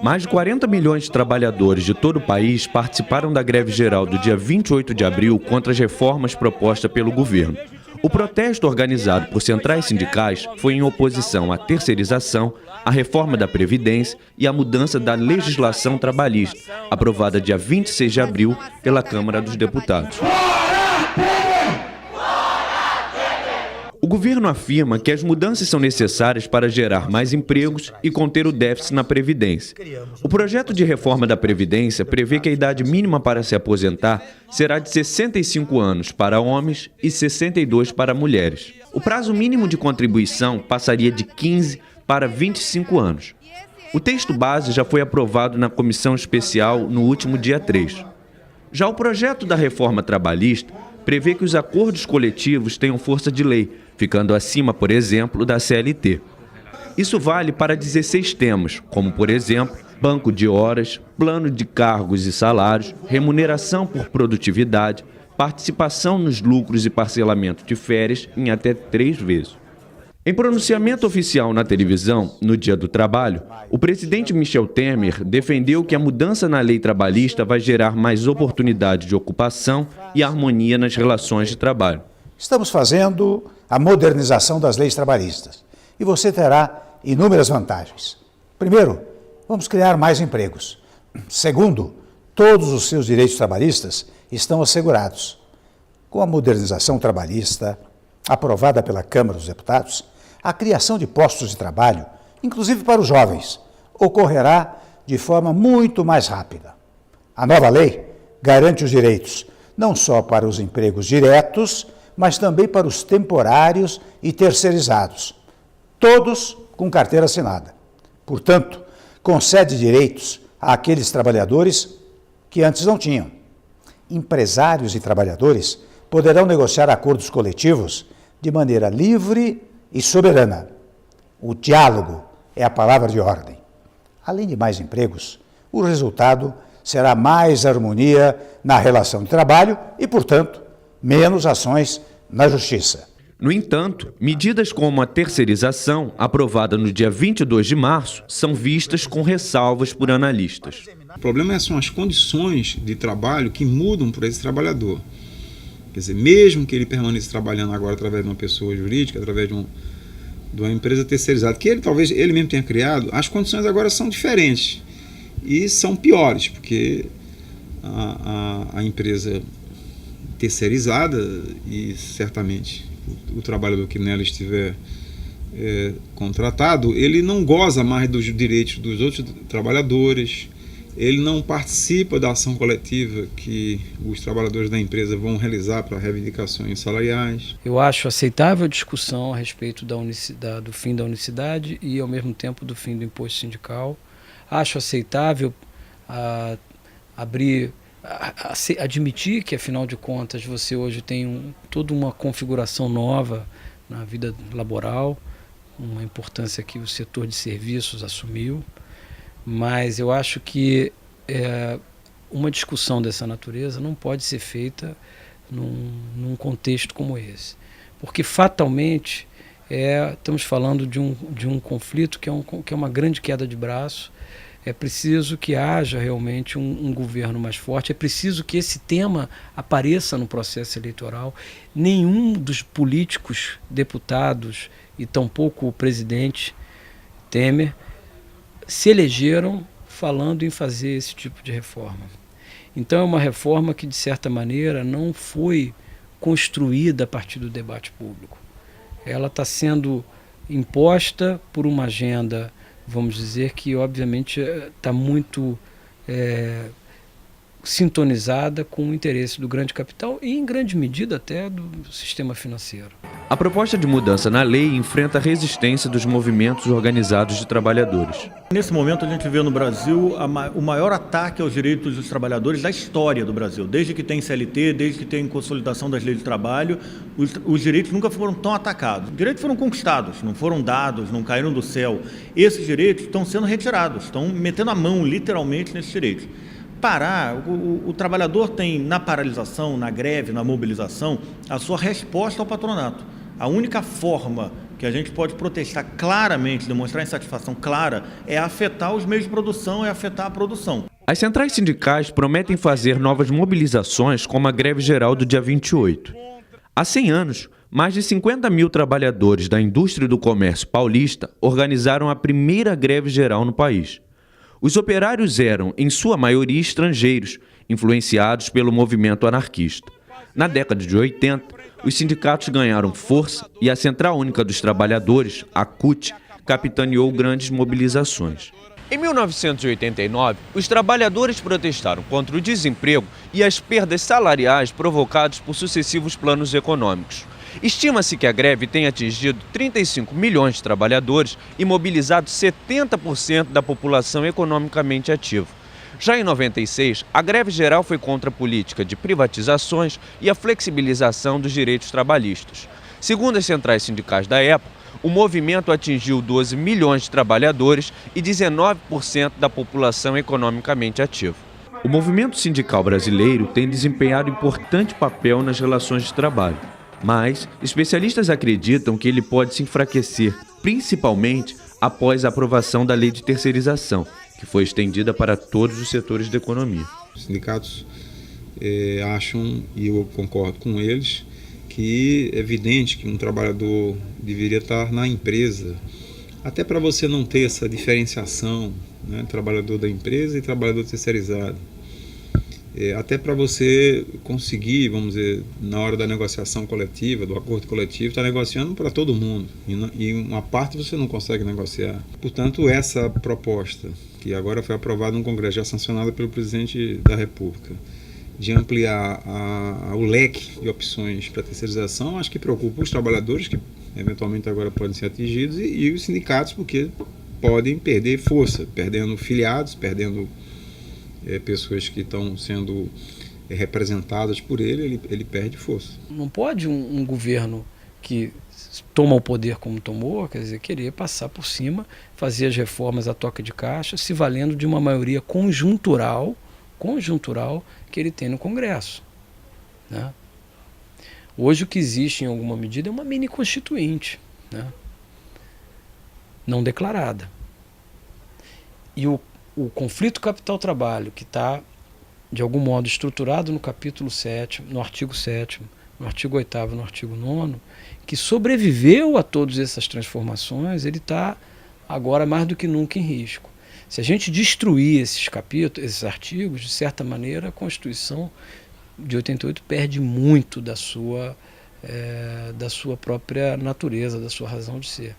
Mais de 40 milhões de trabalhadores de todo o país participaram da greve geral do dia 28 de abril contra as reformas propostas pelo governo. O protesto organizado por centrais sindicais foi em oposição à terceirização, à reforma da Previdência e à mudança da legislação trabalhista, aprovada dia 26 de abril pela Câmara dos Deputados. O governo afirma que as mudanças são necessárias para gerar mais empregos e conter o déficit na Previdência. O projeto de reforma da Previdência prevê que a idade mínima para se aposentar será de 65 anos para homens e 62 para mulheres. O prazo mínimo de contribuição passaria de 15 para 25 anos. O texto base já foi aprovado na comissão especial no último dia 3. Já o projeto da reforma trabalhista prevê que os acordos coletivos tenham força de lei, ficando acima, por exemplo, da CLT. Isso vale para 16 temas, como, por exemplo, banco de horas, plano de cargos e salários, remuneração por produtividade, participação nos lucros e parcelamento de férias em até 3 vezes. Em pronunciamento oficial na televisão, no Dia do Trabalho, o presidente Michel Temer defendeu que a mudança na lei trabalhista vai gerar mais oportunidade de ocupação e harmonia nas relações de trabalho. Estamos fazendo a modernização das leis trabalhistas e você terá inúmeras vantagens. Primeiro, vamos criar mais empregos. Segundo, todos os seus direitos trabalhistas estão assegurados. Com a modernização trabalhista aprovada pela Câmara dos Deputados, a criação de postos de trabalho, inclusive para os jovens, ocorrerá de forma muito mais rápida. A nova lei garante os direitos não só para os empregos diretos, mas também para os temporários e terceirizados, todos com carteira assinada. Portanto, concede direitos àqueles trabalhadores que antes não tinham. Empresários e trabalhadores poderão negociar acordos coletivos de maneira livre e soberana. O diálogo é a palavra de ordem. Além de mais empregos, o resultado será mais harmonia na relação de trabalho e, portanto, menos ações na justiça. No entanto, medidas como a terceirização, aprovada no dia 22 de março, são vistas com ressalvas por analistas. O problema são as condições de trabalho que mudam para esse trabalhador. Quer dizer, mesmo que ele permaneça trabalhando agora através de uma pessoa jurídica, através de uma empresa terceirizada, que talvez ele mesmo tenha criado, as condições agora são diferentes e são piores, porque a empresa terceirizada e certamente o trabalhador que nela estiver contratado, ele não goza mais dos direitos dos outros trabalhadores, ele não participa da ação coletiva que os trabalhadores da empresa vão realizar para reivindicações salariais. Eu acho aceitável a discussão a respeito do fim da unicidade e, ao mesmo tempo, do fim do imposto sindical. Acho aceitável admitir que, afinal de contas, você hoje tem toda uma configuração nova na vida laboral, uma importância que o setor de serviços assumiu. Mas eu acho que uma discussão dessa natureza não pode ser feita num contexto como esse. Porque, fatalmente, estamos falando de um conflito que é uma grande queda de braço. É preciso que haja realmente um governo mais forte, é preciso que esse tema apareça no processo eleitoral. Nenhum dos políticos, deputados e tampouco o presidente Temer se elegeram falando em fazer esse tipo de reforma. Então é uma reforma que, de certa maneira, não foi construída a partir do debate público. Ela está sendo imposta por uma agenda, vamos dizer, que obviamente está muito sintonizada com o interesse do grande capital e, em grande medida, até do sistema financeiro. A proposta de mudança na lei enfrenta a resistência dos movimentos organizados de trabalhadores. Nesse momento a gente vê no Brasil o maior ataque aos direitos dos trabalhadores da história do Brasil. Desde que tem CLT, desde que tem consolidação das leis de trabalho, os direitos nunca foram tão atacados. Os direitos foram conquistados, não foram dados, não caíram do céu. Esses direitos estão sendo retirados, estão metendo a mão literalmente nesses direitos. O trabalhador tem na paralisação, na greve, na mobilização, a sua resposta ao patronato. A única forma que a gente pode protestar claramente, demonstrar insatisfação clara, é afetar os meios de produção, é afetar a produção. As centrais sindicais prometem fazer novas mobilizações, como a greve geral do dia 28. Há 100 anos, mais de 50 mil trabalhadores da indústria e do comércio paulista organizaram a primeira greve geral no país. Os operários eram, em sua maioria, estrangeiros, influenciados pelo movimento anarquista. Na década de 80, os sindicatos ganharam força e a Central Única dos Trabalhadores, a CUT, capitaneou grandes mobilizações. Em 1989, os trabalhadores protestaram contra o desemprego e as perdas salariais provocadas por sucessivos planos econômicos. Estima-se que a greve tenha atingido 35 milhões de trabalhadores e mobilizado 70% da população economicamente ativa. Já em 96, a greve geral foi contra a política de privatizações e a flexibilização dos direitos trabalhistas. Segundo as centrais sindicais da época, o movimento atingiu 12 milhões de trabalhadores e 19% da população economicamente ativa. O movimento sindical brasileiro tem desempenhado importante papel nas relações de trabalho, mas especialistas acreditam que ele pode se enfraquecer, principalmente após a aprovação da lei de terceirização, que foi estendida para todos os setores da economia. Os sindicatos acham, e eu concordo com eles, que é evidente que um trabalhador deveria estar na empresa, até para você não ter essa diferenciação, né, trabalhador da empresa e trabalhador terceirizado. Até para você conseguir, vamos dizer, na hora da negociação coletiva, do acordo coletivo, estar negociando para todo mundo, e uma parte você não consegue negociar. Portanto, essa proposta, que agora foi aprovada no Congresso, já sancionada pelo presidente da República, de ampliar o leque de opções para terceirização, acho que preocupa os trabalhadores, que eventualmente agora podem ser atingidos, e os sindicatos, porque podem perder força, perdendo filiados, perdendo pessoas que estão sendo representadas por ele perde força. Não pode um governo que toma o poder como tomou, quer dizer, querer passar por cima, fazer as reformas a toca de caixa, se valendo de uma maioria conjuntural que ele tem no Congresso, né? Hoje o que existe em alguma medida é uma mini constituinte, né? Não declarada. E o conflito capital-trabalho, que está de algum modo estruturado no capítulo 7º, no artigo 7º, no artigo 8º, no artigo 9º, que sobreviveu a todas essas transformações, ele está agora mais do que nunca em risco. Se a gente destruir esses capítulos, esses artigos, de certa maneira, a Constituição de 88 perde muito da sua própria natureza, da sua razão de ser.